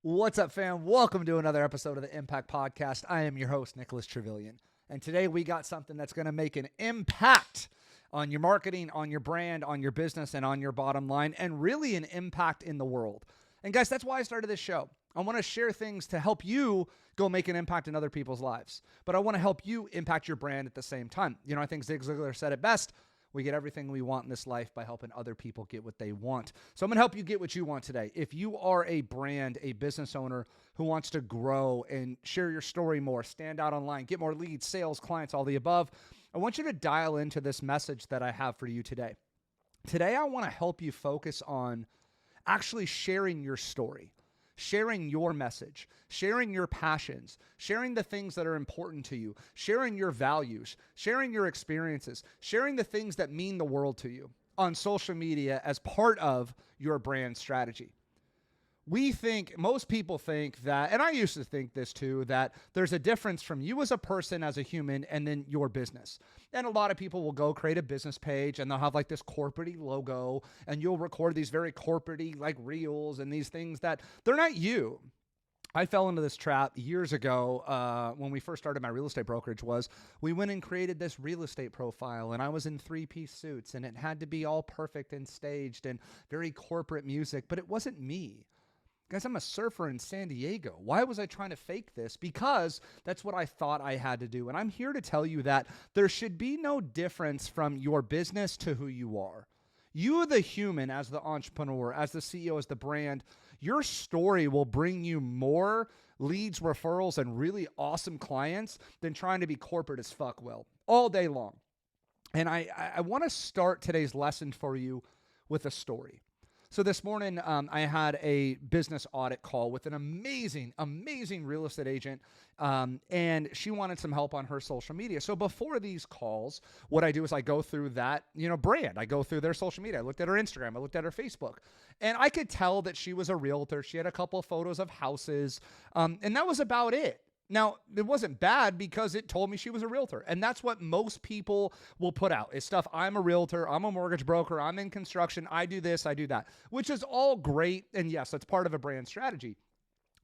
What's up, fam? Welcome to another episode of the Impact Podcast. I am your host, Nicholas Trevillian. And today we got something that's going to make an impact on your marketing, on your brand, on your business, and on your bottom line, and really an impact in the world. And guys, that's why I started this show. I want to share things to help you go make an impact in other people's lives. But I want to help you impact your brand at the same time. You know, I think Zig Ziglar said it best. We get everything we want in this life by helping other people get what they want. So I'm going to help you get what you want today. If you are a brand, a business owner who wants to grow and share your story more, stand out online, get more leads, sales, clients, all the above, I want you to dial into this message that I have for you today. Today, I want to help you focus on actually sharing your story, sharing your message, sharing your passions, sharing the things that are important to you, sharing your values, sharing your experiences, sharing the things that mean the world to you on social media as part of your brand strategy. Most people think that, and I used to think this too, that there's a difference from you as a person, as a human, and then your business. And a lot of people will go create a business page and they'll have like this corporate-y logo and you'll record these very corporate-y like reels and these things that they're not you. I fell into this trap years ago when we first started my real estate brokerage. We went and created this real estate profile, and I was in three-piece suits, and it had to be all perfect and staged and very corporate music, but it wasn't me. Guys, I'm a surfer in San Diego. Why was I trying to fake this? Because that's what I thought I had to do. And I'm here to tell you that there should be no difference from your business to who you are. You, the human, as the entrepreneur, as the CEO, as the brand, your story will bring you more leads, referrals, and really awesome clients than trying to be corporate as fuck will all day long. And I want to start today's lesson for you with a story. So this morning, I had a business audit call with an amazing real estate agent, and she wanted some help on her social media. So before these calls, what I do is I go through that, brand. I go through their social media. I looked at her Instagram. I looked at her Facebook, and I could tell that she was a realtor. She had a couple of photos of houses, and that was about it. Now, it wasn't bad because it told me she was a realtor. And that's what most people will put out is stuff. I'm a realtor. I'm a mortgage broker. I'm in construction. I do this. I do that, which is all great. And yes, that's part of a brand strategy.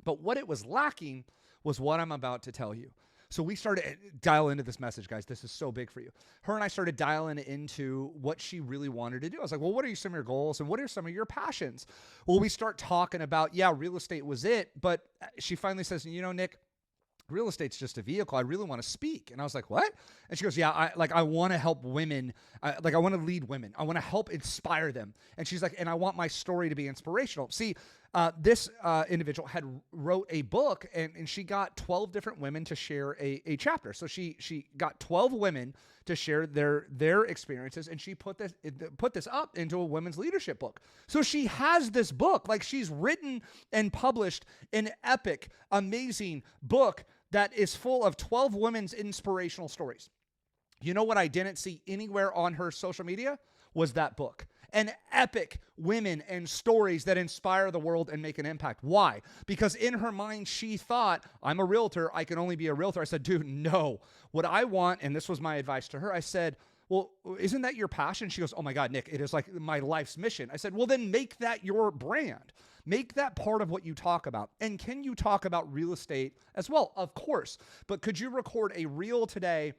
But what it was lacking was what I'm about to tell you. So we started dial into this message, guys. This is so big for you. Her and I started dialing into what she really wanted to do. I was like, well, what are some of your goals and what are some of your passions? Well, we start talking about, real estate was it. But she finally says, Nick, real estate's just a vehicle. I really want to speak. And I was like, what? And she goes, I want to help women. I want to lead women. I want to help inspire them. And she's like, and I want my story to be inspirational. See, this individual had wrote a book and she got 12 different women to share a chapter. So she got 12 women to share their experiences, and she put this up into a women's leadership book. So she has this book, like she's written and published an epic, amazing book that is full of 12 women's inspirational stories. You know what I didn't see anywhere on her social media was that book. An epic women and stories that inspire the world and make an impact. Why? Because in her mind, she thought, I'm a realtor. I can only be a realtor. I said, dude, no. What I want, and this was my advice to her, I said, well, isn't that your passion? She goes, oh my God, Nick, it is like my life's mission. I said, well, then make that your brand. Make that part of what you talk about. And can you talk about real estate as well? Of course. But could you record a reel today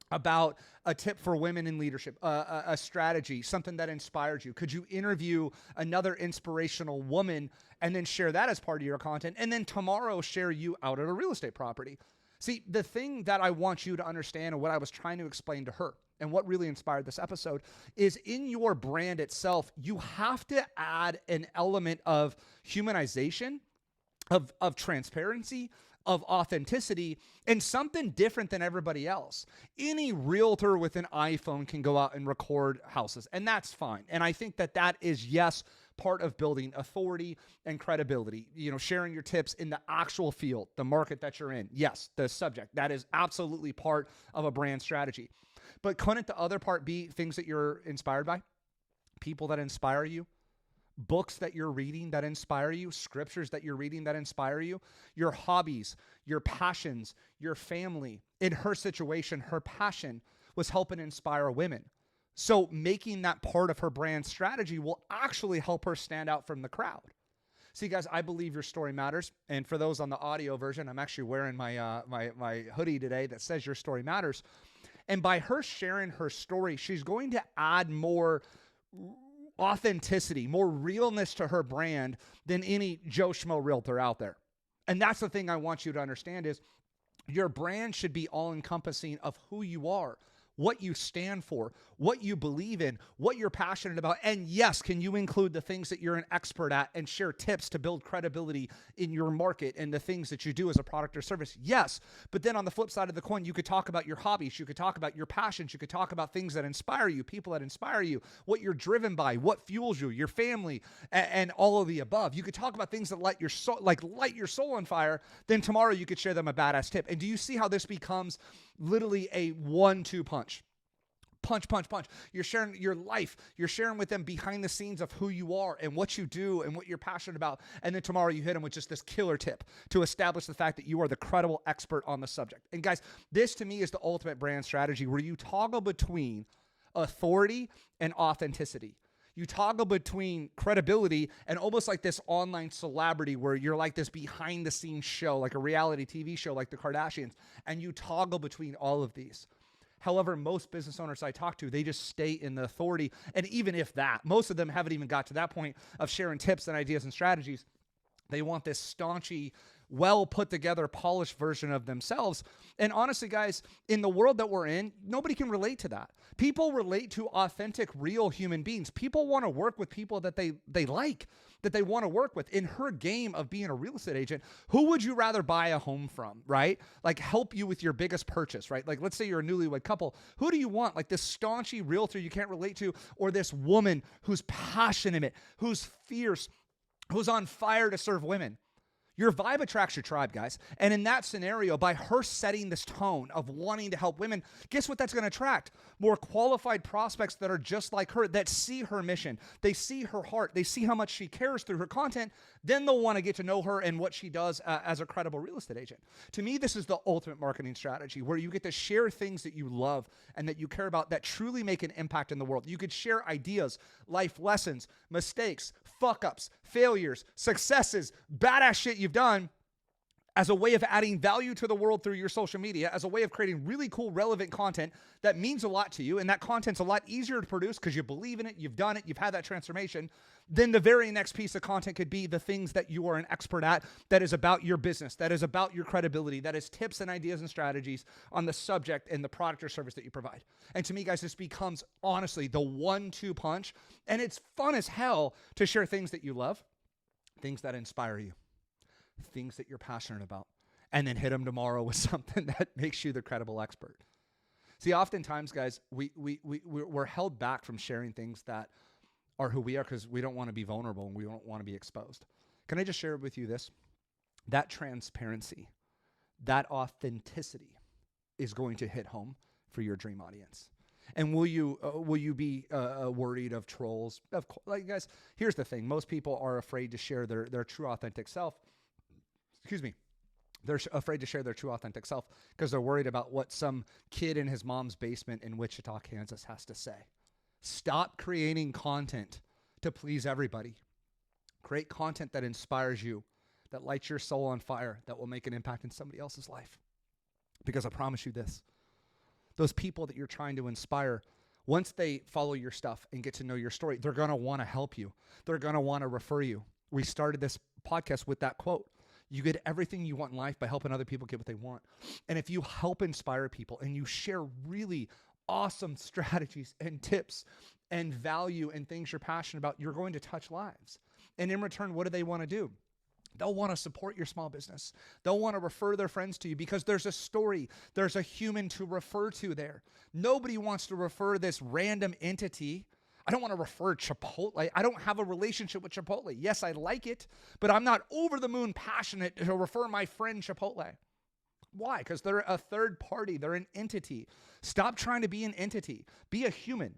about a tip for women in leadership, a strategy, something that inspired you? Could you interview another inspirational woman and then share that as part of your content? And then tomorrow share you out at a real estate property. See, the thing that I want you to understand and what I was trying to explain to her and what really inspired this episode is in your brand itself, you have to add an element of humanization, of transparency, of authenticity, and something different than everybody else. Any realtor with an iPhone can go out and record houses, and that's fine. And I think that is, yes, part of building authority and credibility, sharing your tips in the actual field, the market that you're in. Yes, the subject, that is absolutely part of a brand strategy. But couldn't the other part be things that you're inspired by? People that inspire you? Books that you're reading that inspire you, scriptures that you're reading that inspire you, your hobbies, your passions, your family. In her situation, her passion was helping inspire women. So making that part of her brand strategy will actually help her stand out from the crowd. See, guys, I believe your story matters. And for those on the audio version, I'm actually wearing my my hoodie today that says your story matters. And by her sharing her story, she's going to add more authenticity, more realness to her brand than any Joe Schmo realtor out there. And that's the thing I want you to understand is your brand should be all-encompassing of who you are, what you stand for, what you believe in, what you're passionate about. And yes, can you include the things that you're an expert at and share tips to build credibility in your market and the things that you do as a product or service? Yes. But then on the flip side of the coin, you could talk about your hobbies. You could talk about your passions. You could talk about things that inspire you, people that inspire you, what you're driven by, what fuels you, your family, and all of the above. You could talk about things that light your soul on fire. Then tomorrow you could share them a badass tip. And do you see how this becomes literally a 1-2 punch? Punch, punch, punch. You're sharing your life. You're sharing with them behind the scenes of who you are and what you do and what you're passionate about. And then tomorrow you hit them with just this killer tip to establish the fact that you are the credible expert on the subject. And guys, this to me is the ultimate brand strategy where you toggle between authority and authenticity. You toggle between credibility and almost like this online celebrity where you're like this behind the scenes show, like a reality TV show like the Kardashians, and you toggle between all of these. However, most business owners I talk to, they just stay in the authority. And even if that, most of them haven't even got to that point of sharing tips and ideas and strategies. They want this staunchy, well put together, polished version of themselves. And honestly, guys, in the world that we're in, nobody can relate to that. People relate to authentic, real human beings. People want to work with people that they like, that they want to work with. In her game of being a real estate agent, who would you rather buy a home from, right? Like help you with your biggest purchase, right? Like let's say you're a newlywed couple. Who do you want? Like this staunchy realtor you can't relate to, or this woman who's passionate, who's fierce, who's on fire to serve women? Your vibe attracts your tribe, guys. And in that scenario, by her setting this tone of wanting to help women, guess what that's going to attract? More qualified prospects that are just like her, that see her mission. They see her heart. They see how much she cares through her content. Then they'll want to get to know her and what she does as a credible real estate agent. To me, this is the ultimate marketing strategy where you get to share things that you love and that you care about that truly make an impact in the world. You could share ideas, life lessons, mistakes, fuck-ups, failures, successes, badass shit you've done as a way of adding value to the world through your social media, as a way of creating really cool, relevant content that means a lot to you. And that content's a lot easier to produce because you believe in it, you've done it, you've had that transformation. Then the very next piece of content could be the things that you are an expert at, that is about your business, that is about your credibility, that is tips and ideas and strategies on the subject and the product or service that you provide. And to me, guys, this becomes honestly the 1-2 punch. And it's fun as hell to share things that you love, things that inspire you, things that you're passionate about, and then hit them tomorrow with something that makes you the credible expert. See, oftentimes, guys, we're held back from sharing things that are who we are because we don't want to be vulnerable and we don't want to be exposed. Can I just share with you this? That transparency, that authenticity is going to hit home for your dream audience. And will you be worried of trolls? Of course, like guys, here's the thing. Most people are afraid to share their true authentic self. Excuse me. They're afraid to share their true authentic self because they're worried about what some kid in his mom's basement in Wichita, Kansas has to say. Stop creating content to please everybody. Create content that inspires you, that lights your soul on fire, that will make an impact in somebody else's life. Because I promise you this, those people that you're trying to inspire, once they follow your stuff and get to know your story, they're going to want to help you. They're going to want to refer you. We started this podcast with that quote. You get everything you want in life by helping other people get what they want. And if you help inspire people and you share really awesome strategies and tips and value and things you're passionate about, you're going to touch lives. And in return, what do they want to do? They'll want to support your small business. They'll want to refer their friends to you because there's a story, there's a human to refer to there. Nobody wants to refer this random entity. I don't want to refer Chipotle. I don't have a relationship with Chipotle. Yes, I like it, but I'm not over the moon passionate to refer my friend Chipotle. Why? Because they're a third party. They're an entity. Stop trying to be an entity. Be a human.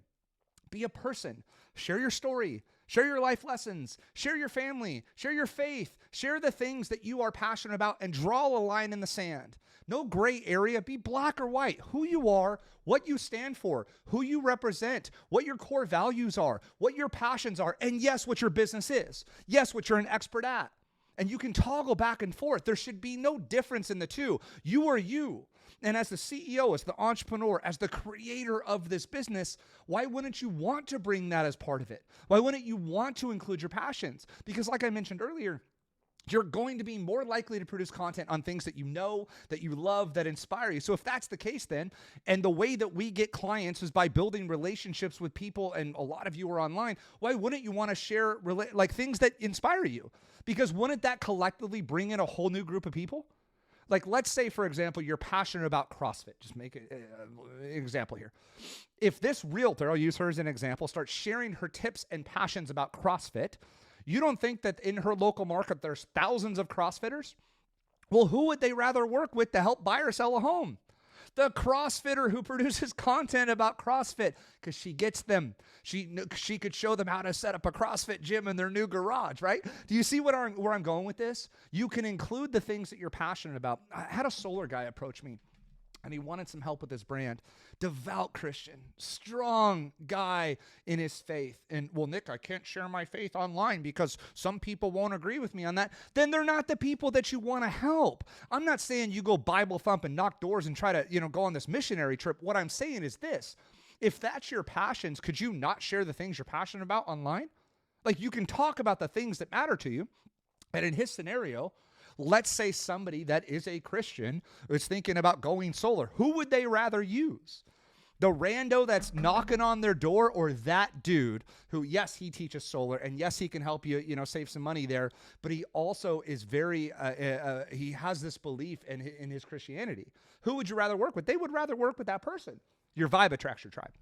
Be a person. Share your story. Share your life lessons. Share your family. Share your faith. Share the things that you are passionate about and draw a line in the sand. No gray area. Be black or white. Who you are, what you stand for, who you represent, what your core values are, what your passions are, and yes, what your business is. Yes, what you're an expert at. And you can toggle back and forth. There should be no difference in the two. You are you. And as the CEO, as the entrepreneur, as the creator of this business, why wouldn't you want to bring that as part of it? Why wouldn't you want to include your passions? Because like I mentioned earlier, you're going to be more likely to produce content on things that you know, that you love, that inspire you. So if that's the case then, and the way that we get clients is by building relationships with people, and a lot of you are online, why wouldn't you want to share like things that inspire you? Because wouldn't that collectively bring in a whole new group of people? Like, let's say, for example, you're passionate about CrossFit. Just make an example here. If this realtor, I'll use her as an example, starts sharing her tips and passions about CrossFit, you don't think that in her local market there's thousands of CrossFitters? Well, who would they rather work with to help buy or sell a home? The CrossFitter who produces content about CrossFit, because she gets them. She could show them how to set up a CrossFit gym in their new garage, right? Do you see where I'm going with this? You can include the things that you're passionate about. I had a solar guy approach me, and he wanted some help with his brand. Devout Christian, strong guy in his faith. And, well, Nick, I can't share my faith online because some people won't agree with me on that. Then they're not the people that you want to help. I'm not saying you go Bible thump and knock doors and try to, go on this missionary trip. What I'm saying is this. If that's your passions, could you not share the things you're passionate about online? Like, you can talk about the things that matter to you. And in his scenario, let's say somebody that is a Christian is thinking about going solar. Who would they rather use? The rando that's knocking on their door, or that dude who, yes, he teaches solar, and yes, he can help you, save some money there, but he also is very, he has this belief in his Christianity. Who would you rather work with? They would rather work with that person. Your vibe attracts your tribe.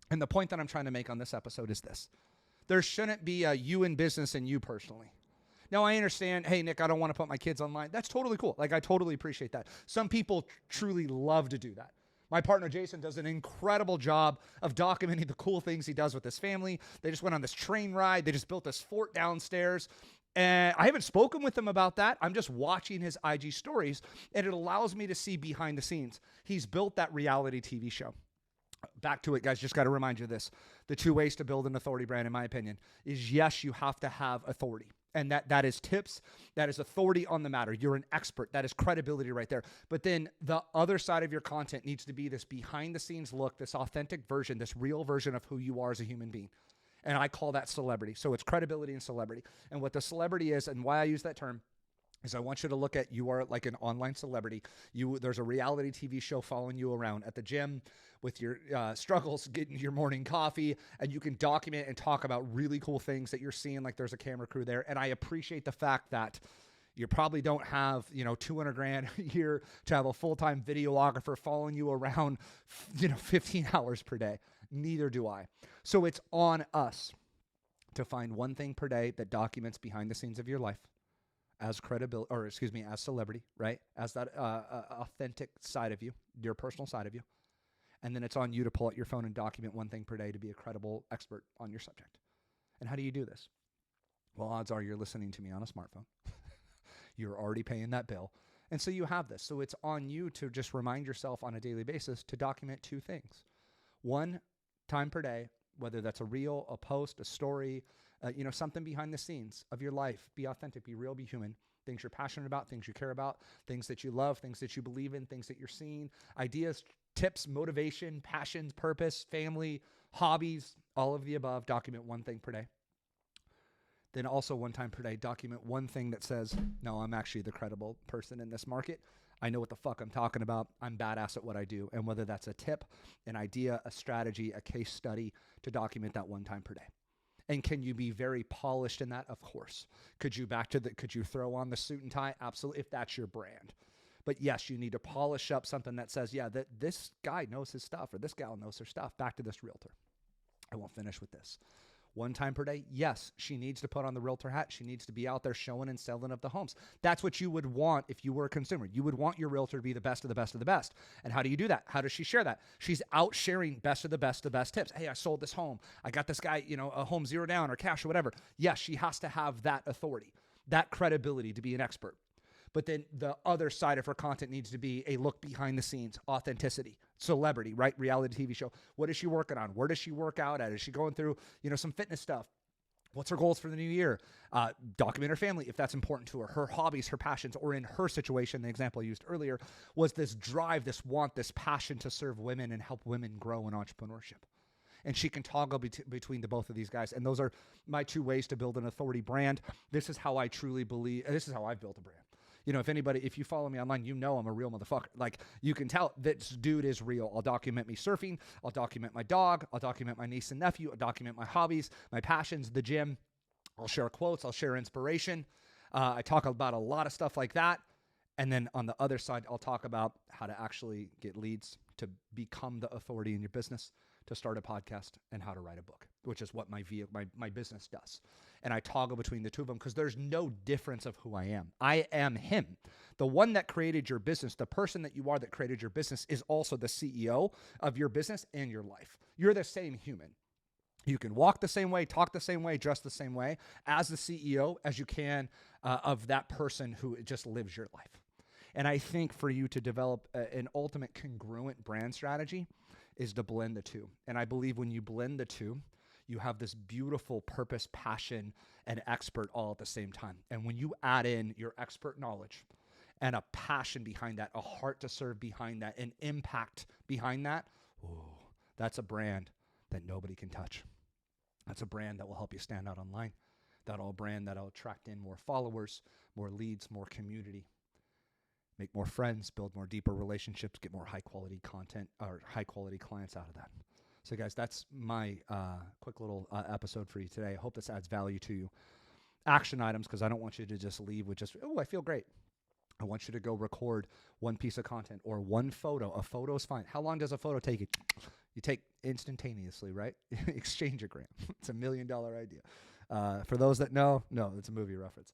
And the point that I'm trying to make on this episode is this. There shouldn't be a you in business and you personally. Now, I understand, hey, Nick, I don't want to put my kids online. That's totally cool. Like, I totally appreciate that. Some people truly love to do that. My partner, Jason, does an incredible job of documenting the cool things he does with his family. They just went on this train ride. They just built this fort downstairs. And I haven't spoken with him about that. I'm just watching his IG stories, and it allows me to see behind the scenes. He's built that reality TV show. Back to it, guys. Just got to remind you of this. The two ways to build an authority brand, in my opinion, is yes, you have to have authority. And that is tips. That is authority on the matter. You're an expert. That is credibility right there. But then the other side of your content needs to be this behind the scenes look, this authentic version, this real version of who you are as a human being. And I call that celebrity. So it's credibility and celebrity. And what the celebrity is, and why I use that term, is I want you to look at, you are like an online celebrity. There's a reality TV show following you around at the gym with your struggles getting your morning coffee, and you can document and talk about really cool things that you're seeing, like there's a camera crew there. And I appreciate the fact that you probably don't have, $200,000 a year to have a full-time videographer following you around, 15 hours per day. Neither do I. So it's on us to find one thing per day that documents behind the scenes of your life as as celebrity, right? As that authentic side of you, your personal side of you. And then it's on you to pull out your phone and document one thing per day to be a credible expert on your subject. And how do you do this? Well, odds are you're listening to me on a smartphone. You're already paying that bill. And so you have this. So it's on you to just remind yourself on a daily basis to document two things. One time per day, whether that's a reel, a post, a story, something behind the scenes of your life. Be authentic, be real, be human. Things you're passionate about, things you care about, things that you love, things that you believe in, things that you're seeing, ideas, tips, motivation, passions, purpose, family, hobbies, all of the above. Document one thing per day. Then also one time per day, document one thing that says, no, I'm actually the credible person in this market. I know what the fuck I'm talking about. I'm badass at what I do. And whether that's a tip, an idea, a strategy, a case study, to document that one time per day. And can you be very polished in that? Of course. Could you throw on the suit and tie? Absolutely, if that's your brand. But yes, you need to polish up something that says, yeah, that this guy knows his stuff, or this gal knows her stuff. Back to this realtor. I won't finish with this. One time per day, yes, she needs to put on the realtor hat. She needs to be out there showing and selling of the homes. That's what you would want if you were a consumer. You would want your realtor to be the best of the best of the best. And how do you do that? How does she share that? She's out sharing best of the best tips. Hey, I sold this home. I got this guy, a home 0 down or cash or whatever. Yes, she has to have that authority, that credibility to be an expert. But then the other side of her content needs to be a look behind the scenes, authenticity, celebrity, right? Reality TV show. What is she working on? Where does she work out at? Is she going through, some fitness stuff? What's her goals for the new year? Document her family if that's important to her hobbies, her passions, or in her situation, the example I used earlier was this drive, this want, this passion to serve women and help women grow in entrepreneurship. And she can toggle between the both of these guys. And those are my 2 ways to build an authority brand. This is how I truly believe, this is how I've built a brand. You know, if you follow me online, you know I'm a real motherfucker. Like, you can tell this dude is real. I'll document me surfing. I'll document my dog. I'll document my niece and nephew. I'll document my hobbies, my passions, the gym. I'll share quotes. I'll share inspiration. I talk about a lot of stuff like that. And then on the other side, I'll talk about how to actually get leads, to become the authority in your business, to start a podcast, and how to write a book, which is what my business does. And I toggle between the two of them because there's no difference of who I am. I am him. The one that created your business, the person that you are that created your business, is also the CEO of your business and your life. You're the same human. You can walk the same way, talk the same way, dress the same way as the CEO as you can of that person who just lives your life. And I think for you to develop an ultimate congruent brand strategy is to blend the two. And I believe when you blend the two, you have this beautiful purpose, passion, and expert all at the same time. And when you add in your expert knowledge and a passion behind that, a heart to serve behind that, an impact behind that, that's a brand that nobody can touch. That's a brand that will help you stand out online. That'll brand that'll attract in more followers, more leads, more community, make more friends, build more deeper relationships, get more high quality content or high quality clients out of that. So guys, that's my quick little episode for you today. I hope this adds value to you. Action items, because I don't want you to just leave with just, I feel great. I want you to go record one piece of content or one photo. A photo is fine. How long does a photo take? You take instantaneously, right? Exchange-a-gram. It's $1 million idea. For those that know, no, it's a movie reference.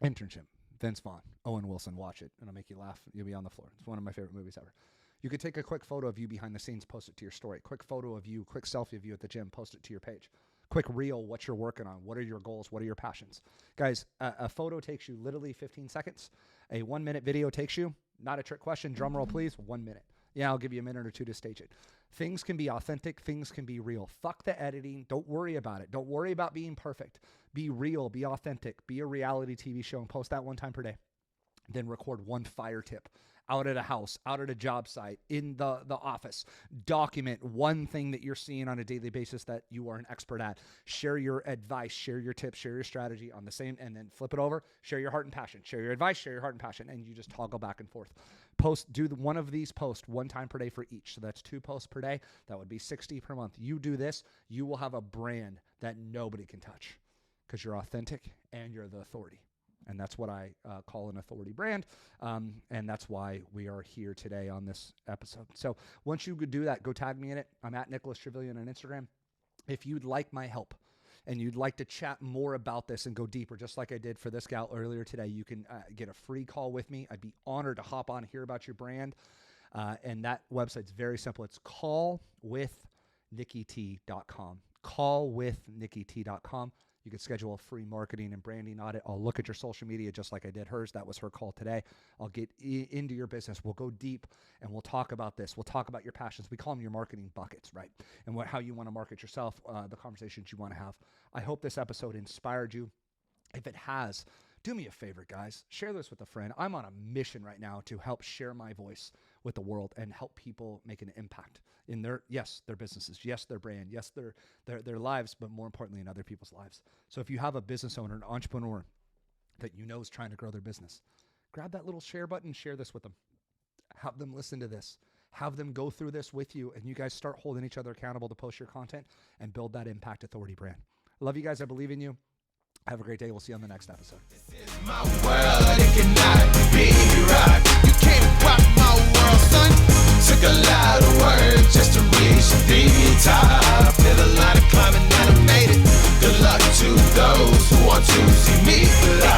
Internship. Vince Vaughn, Owen Wilson, watch it. It'll make you laugh. You'll be on the floor. It's one of my favorite movies ever. You could take a quick photo of you behind the scenes, post it to your story. Quick photo of you, quick selfie of you at the gym, post it to your page. Quick reel, what you're working on. What are your goals? What are your passions? Guys, a photo takes you literally 15 seconds. A 1-minute video takes you, not a trick question, drum roll please, 1 minute. Yeah, I'll give you a minute or two to stage it. Things can be authentic. Things can be real. Fuck the editing. Don't worry about it. Don't worry about being perfect. Be real. Be authentic. Be a reality TV show and post that 1 time per day. Then record one fire tip out at a house, out at a job site, in the office. Document one thing that you're seeing on a daily basis that you are an expert at. Share your advice, share your tips, share your strategy on the same, and then flip it over. Share your heart and passion. Share your advice, share your heart and passion, and you just toggle back and forth. Do one of these posts 1 time per day for each. So that's 2 posts per day. That would be 60 per month. You do this, you will have a brand that nobody can touch because you're authentic and you're the authority. And that's what I call an authority brand. And that's why we are here today on this episode. So once you could do that, go tag me in it. I'm at Nicholas Trevillian on Instagram. If you'd like my help and you'd like to chat more about this and go deeper, just like I did for this gal earlier today, you can get a free call with me. I'd be honored to hop on and hear about your brand. And that website's very simple. It's callwithnikiT.com. CallwithnikiT.com. You can schedule a free marketing and branding audit. I'll look at your social media just like I did hers. That was her call today. I'll get into your business. We'll go deep and we'll talk about this. We'll talk about your passions. We call them your marketing buckets, right? And how you want to market yourself, the conversations you want to have. I hope this episode inspired you. If it has, do me a favor, guys. Share this with a friend. I'm on a mission right now to help share my voice with the world and help people make an impact in their businesses, yes, their brand, yes, their lives, but more importantly, in other people's lives. So if you have a business owner, an entrepreneur that you know is trying to grow their business, grab that little share button, share this with them. Have them listen to this. Have them go through this with you, and you guys start holding each other accountable to post your content and build that impact authority brand. I love you guys. I believe in you. Have a great day. We'll see you on the next episode. This is my world. It cannot be rocked. You can't rock my world, son. Took a lot of work just to reach the top. Did a lot of climbing and I made it. Good luck to those who want to see me fly.